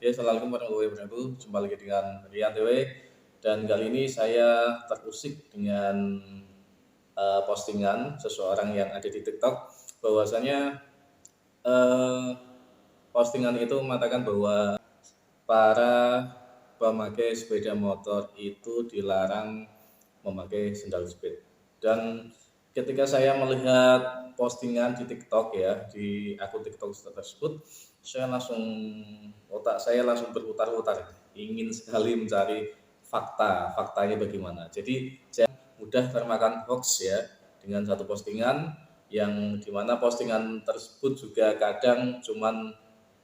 Assalamualaikum warahmatullahi wabarakatuh. Jumpa lagi dengan Rian TW. Dan kali ini saya terusik dengan postingan seseorang yang ada di TikTok, bahwasanya eh, postingan itu mengatakan bahwa para pemakai sepeda motor itu dilarang memakai sendal jepit. Dan ketika saya melihat postingan di TikTok ya, di akun TikTok tersebut, otak saya langsung berputar-putar, ingin sekali mencari faktanya bagaimana. Jadi jangan mudah termakan hoax ya, dengan satu postingan yang dimana postingan tersebut juga kadang cuman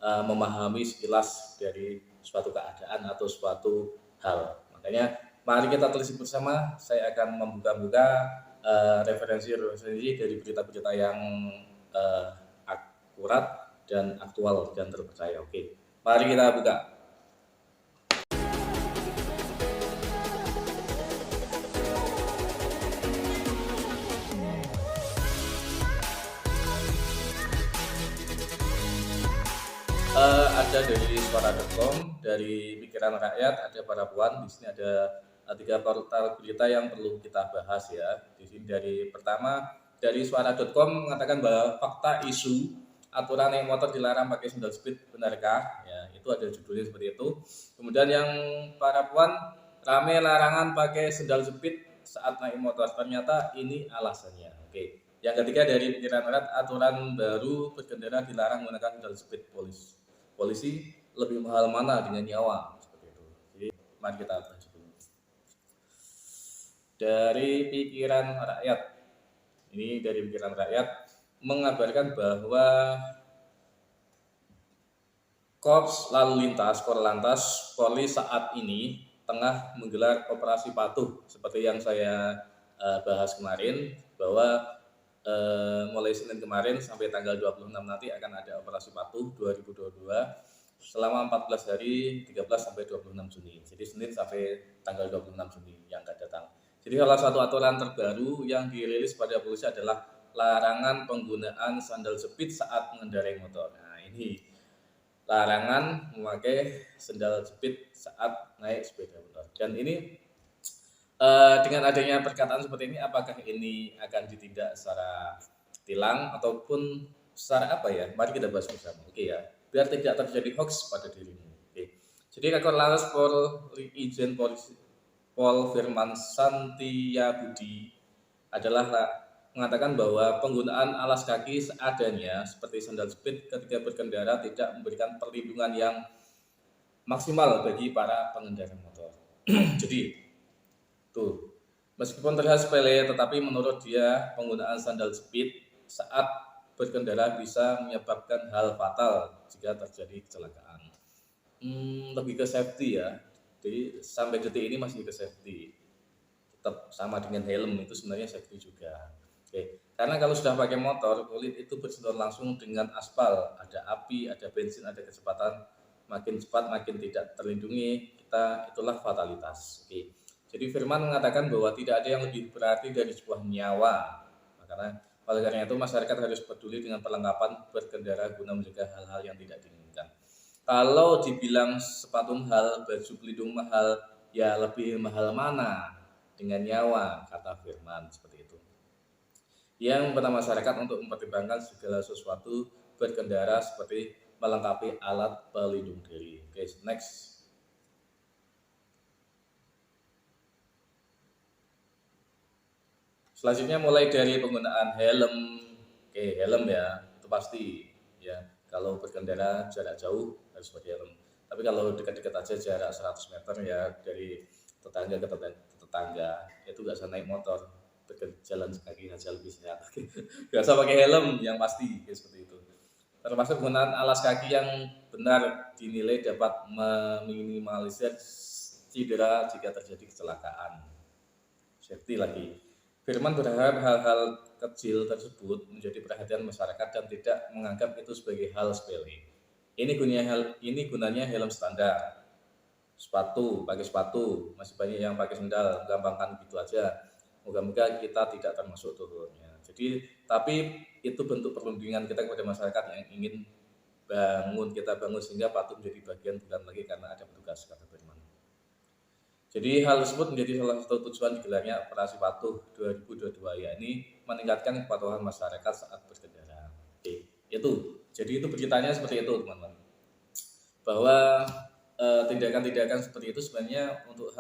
memahami sekilas dari suatu keadaan atau suatu hal. Makanya mari kita telisik bersama. Saya akan membuka-buka referensi dari berita-berita yang akurat dan aktual dan terpercaya. Oke, mari kita buka. Ada dari suara.com, dari pikiran rakyat, ada para puan. Di sini ada tiga portal berita yang perlu kita bahas ya. Di sini dari pertama dari suara.com mengatakan bahwa fakta isu aturan naik motor dilarang pakai sandal jepit benarkah? Ya, itu ada judulnya seperti itu. Kemudian yang para puan, rame larangan pakai sandal jepit saat naik motor. Ternyata ini alasannya. Oke. Yang ketiga dari pikiran rakyat, aturan baru berkendara dilarang menggunakan sandal jepit polisi lebih mahal mana dengan nyawa, seperti itu. Jadi mari kita bahas dulu. Dari pikiran rakyat, ini dari pikiran rakyat mengabarkan bahwa Korps Lalu Lintas Korlantas Polri saat ini tengah menggelar operasi patuh seperti yang saya bahas kemarin, bahwa mulai Senin kemarin sampai tanggal 26 nanti akan ada operasi patuh 2022 selama 14 hari 13 sampai 26 Juni. Jadi Senin sampai tanggal 26 Juni yang akan datang. Jadi salah satu aturan terbaru yang dirilis pada polisi adalah larangan penggunaan sandal jepit saat mengendarai motor. Nah, ini larangan memakai sandal jepit saat naik sepeda motor. Dan ini dengan adanya perkataan seperti ini, apakah ini akan ditindak secara tilang ataupun secara apa ya? Mari kita bahas bersama. Oke ya, biar tidak terjadi hoax pada dirimu. Oke. Jadi Kakor Lantas Polri Ijen Polisi Pol Firman Santiabudi adalah mengatakan bahwa penggunaan alas kaki seadanya seperti sandal jepit ketika berkendara tidak memberikan perlindungan yang maksimal bagi para pengendara motor. Jadi tuh, meskipun terlihat sepele, tetapi menurut dia penggunaan sandal jepit saat berkendara bisa menyebabkan hal fatal jika terjadi kecelakaan. Lebih ke safety ya. Jadi sampai detik ini masih ke safety. Tetap sama dengan helm, itu sebenarnya safety juga. Oke. Karena kalau sudah pakai motor, kulit itu bersentuhan langsung dengan aspal, ada api, ada bensin, ada kecepatan, makin cepat makin tidak terlindungi, itulah fatalitas. Oke. Jadi Firman mengatakan bahwa tidak ada yang lebih berarti dari sebuah nyawa. Oleh karena itu masyarakat harus peduli dengan perlengkapan berkendara guna mencegah hal-hal yang tidak diinginkan. Kalau dibilang sepatu mahal, baju pelindung mahal, ya lebih mahal mana dengan nyawa, kata Firman seperti itu. Yang pertama masyarakat untuk mempertimbangkan segala sesuatu berkendara seperti melengkapi alat pelindung diri. Oke, next. Selanjutnya mulai dari penggunaan helm. Oke, helm ya, itu pasti ya. Kalau berkendara jarak jauh harus pakai helm. Tapi kalau dekat-dekat aja jarak 100 meter ya, dari tetangga ke tetangga, itu nggak usah naik motor, jalan kaki saja lebih sehat. Nggak usah pakai helm yang pasti, ya, seperti itu. Termasuk penggunaan alas kaki yang benar dinilai dapat meminimalisir cedera jika terjadi kecelakaan. Safety lagi. Firman berharap hal-hal kecil tersebut menjadi perhatian masyarakat dan tidak menganggap itu sebagai hal sepele. Ini gunanya helm standar, pakai sepatu, masih banyak yang pakai sendal, gampangkan gitu aja. Moga-moga kita tidak termasuk turunnya. Jadi, tapi itu bentuk perlindungan kita kepada masyarakat yang ingin kita bangun sehingga patuh menjadi bagian bukan lagi karena ada petugas, kata Firman. Jadi hal tersebut menjadi salah satu tujuan digelarnya Operasi Patuh 2022, yakni meningkatkan kepatuhan masyarakat saat berkendara. Oke, itu. Jadi itu beritanya seperti itu, teman-teman. Bahwa tindakan-tindakan seperti itu sebenarnya untuk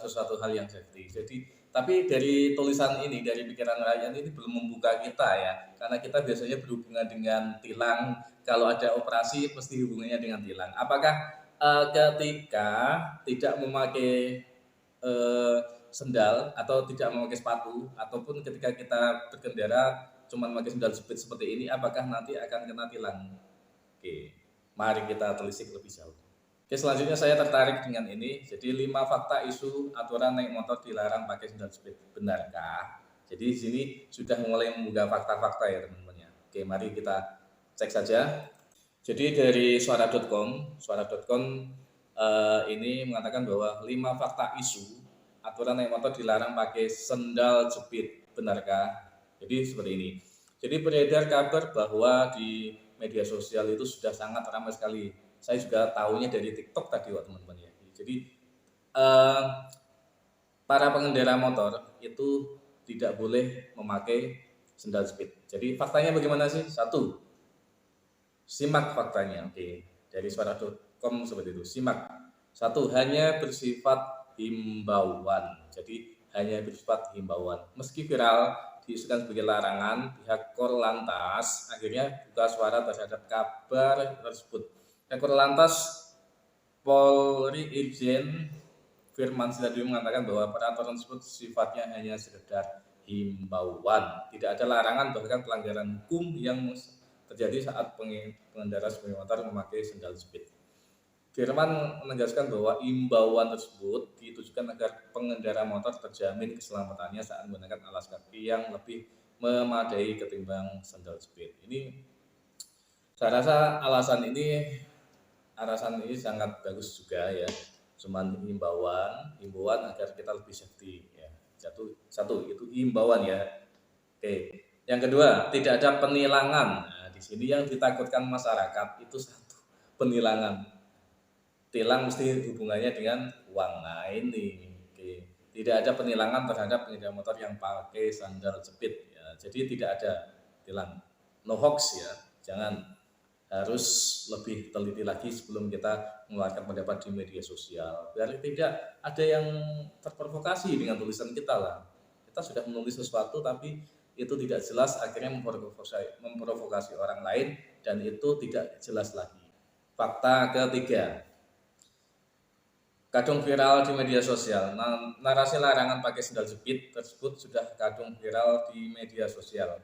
sesuatu hal yang safety. Jadi tapi dari tulisan ini, dari pikiran rakyat ini belum membuka kita ya, karena kita biasanya berhubungan dengan tilang. Kalau ada operasi pasti hubungannya dengan tilang. Apakah ketika tidak memakai sendal atau tidak memakai sepatu, ataupun ketika kita berkendara cuma memakai sendal jepit seperti ini, apakah nanti akan kena tilang? Oke, mari kita telisik lebih jauh. Oke, selanjutnya saya tertarik dengan ini. Jadi 5 fakta isu aturan naik motor dilarang pakai sendal jepit. Benarkah? Jadi di sini sudah mulai membuka fakta-fakta ya teman-teman ya. Oke, mari kita cek saja. Jadi dari suara.com ini mengatakan bahwa 5 fakta isu aturan naik motor dilarang pakai sendal jepit. Benarkah? Jadi seperti ini. Jadi beredar kabar bahwa di media sosial itu sudah sangat ramai sekali. Saya juga tahunya dari TikTok tadi, teman-teman ya. Jadi para pengendara motor itu tidak boleh memakai sendal jepit. Jadi faktanya bagaimana sih? 1. Simak faktanya. Oke, dari suara.com seperti itu. Simak. 1. Hanya bersifat himbauan. Jadi hanya bersifat himbauan. Meski viral diisukan sebagai larangan, pihak Korlantas akhirnya buka suara terhadap kabar tersebut. Korlantas Polri Irjen Firman Syladium mengatakan bahwa peraturan tersebut sifatnya hanya sekedar himbauan, tidak ada larangan bahkan pelanggaran hukum yang terjadi saat pengendara sepeda motor memakai sendal jepit. Firman menegaskan bahwa himbauan tersebut ditujukan agar pengendara motor terjamin keselamatannya saat menggunakan alas kaki yang lebih memadai ketimbang sendal jepit. Ini saya rasa alasan ini sangat bagus juga ya. Cuman himbauan agar kita lebih safety ya. Satu itu himbauan ya. Oke. Yang kedua, tidak ada penilangan. Nah, di sini yang ditakutkan masyarakat itu satu, penilangan. Tilang mesti hubungannya dengan uang. Nah, ini. Oke. Tidak ada penilangan terhadap pengendara motor yang pakai sandal jepit ya. Jadi tidak ada tilang. No hoax ya. Jangan, harus lebih teliti lagi sebelum kita mengeluarkan pendapat di media sosial, biar tidak ada yang terprovokasi dengan tulisan kita lah. Kita sudah menulis sesuatu tapi itu tidak jelas, akhirnya memprovokasi orang lain dan itu tidak jelas lagi. Fakta ketiga, kadung viral di media sosial. Narasi larangan pakai sendal jepit tersebut sudah kadung viral di media sosial.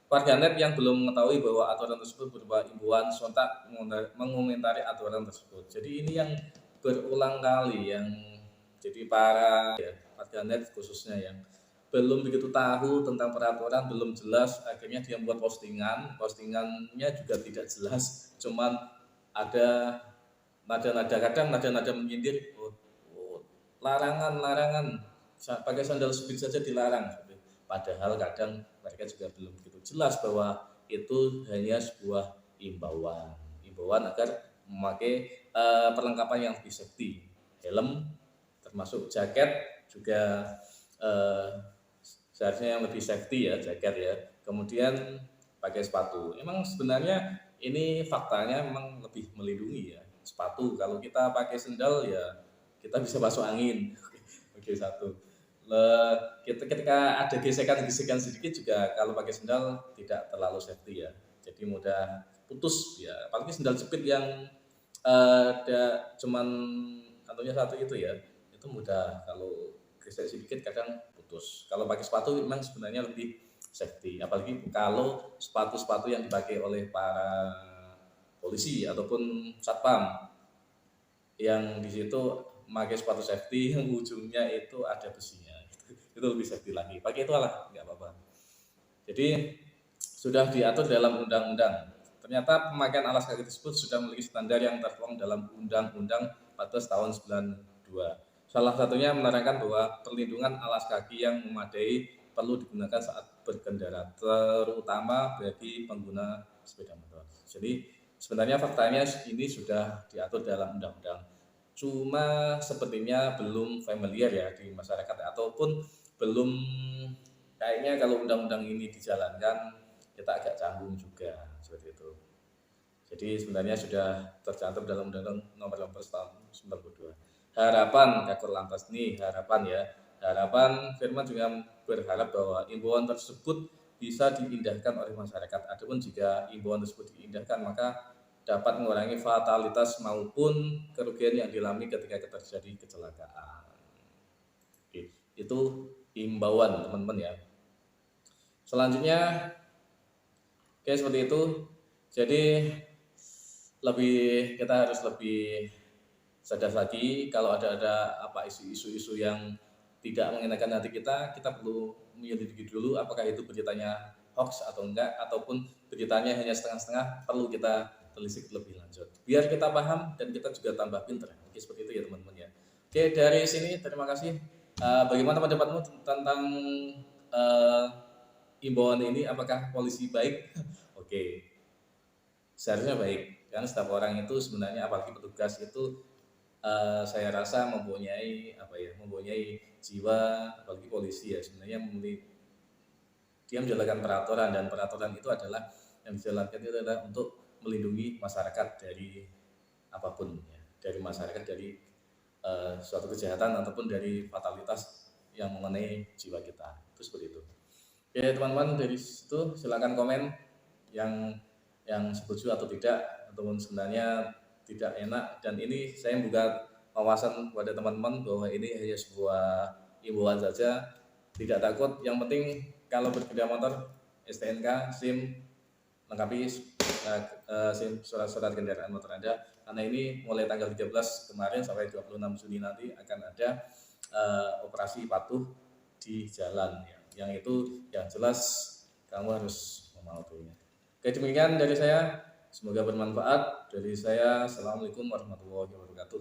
Warganet yang belum mengetahui bahwa aturan tersebut berupa himbauan sontak mengomentari aturan tersebut. Jadi ini yang berulang kali, yang jadi para warganet khususnya yang belum begitu tahu tentang peraturan, belum jelas, akhirnya dia membuat postingannya juga tidak jelas, cuman ada nada-nada menyindir, larangan pakai sandal jepit saja dilarang. Padahal kadang mereka juga belum begitu jelas bahwa itu hanya sebuah himbauan agar memakai perlengkapan yang lebih safety, helm termasuk jaket juga seharusnya yang lebih safety ya, jaket ya. Kemudian pakai sepatu. Emang sebenarnya ini faktanya memang lebih melindungi ya. Sepatu, kalau kita pakai sendal ya kita bisa masuk angin. Oke, satu. Ketika ada gesekan sedikit juga kalau pakai sendal tidak terlalu safety ya, jadi mudah putus ya, apalagi sendal jepit yang ada cuman kantongnya satu itu ya, itu mudah kalau gesek sedikit kadang putus. Kalau pakai sepatu memang sebenarnya lebih safety, apalagi kalau sepatu-sepatu yang dipakai oleh para polisi ataupun satpam yang di situ pakai sepatu safety yang ujungnya itu ada besinya, itu lebih safety lagi. Pakai itu lah, nggak apa-apa. Jadi sudah diatur dalam undang-undang. Ternyata pemakaian alas kaki tersebut sudah memiliki standar yang tertuang dalam Undang-Undang 14 tahun 92. Salah satunya menerangkan bahwa perlindungan alas kaki yang memadai perlu digunakan saat berkendara, terutama bagi pengguna sepeda motor. Jadi sebenarnya faktanya ini sudah diatur dalam undang-undang. Cuma sepertinya belum familiar ya di masyarakat, ataupun belum, kayaknya kalau undang-undang ini dijalankan kita agak canggung juga seperti itu. Jadi sebenarnya sudah tercantum dalam Undang-Undang Nomor 18 Tahun 92. Harapan Kakor Lantas ini, harapan Firman juga berharap bahwa imbauan tersebut bisa diindahkan oleh masyarakat. Adapun jika imbauan tersebut diindahkan, maka dapat mengurangi fatalitas maupun kerugian yang dialami ketika terjadi kecelakaan. Oke, itu imbauan teman-teman ya. Selanjutnya, oke, seperti itu. Jadi kita harus lebih sadar lagi kalau ada apa isu-isu yang tidak mengenakan hati kita perlu menyelidiki dulu apakah itu beritanya hoax atau enggak, ataupun beritanya hanya setengah-setengah, perlu kita telisik lebih lanjut biar kita paham dan kita juga tambah pinter. Oke, seperti itu ya teman-teman ya. Oke, dari sini terima kasih. Bagaimana pendapatmu tentang imbauan ini? Apakah polisi baik? Oke, seharusnya baik, karena setiap orang itu sebenarnya, apalagi petugas itu, saya rasa mempunyai jiwa, apalagi polisi ya, sebenarnya dia menjalankan peraturan, dan peraturan itu adalah yang dijalankan itu adalah untuk melindungi masyarakat dari apapun ya, dari masyarakat dari suatu kejahatan ataupun dari fatalitas yang mengenai jiwa kita. Itu seperti itu. Oke teman-teman, dari situ silakan komen yang setuju atau tidak, ataupun sebenarnya tidak enak. Dan ini saya membuka wawasan kepada teman-teman bahwa ini hanya sebuah imbauan saja, tidak takut. Yang penting kalau berkendara motor STNK, SIM, lengkapi SIM, surat kendaraan motor Anda, karena ini mulai tanggal 13 kemarin sampai 26 Juni nanti akan ada operasi patuh di jalan ya. Yang itu yang jelas kamu harus mematuhinya. Oke, demikian dari saya, semoga bermanfaat. Dari saya, assalamualaikum warahmatullahi wabarakatuh.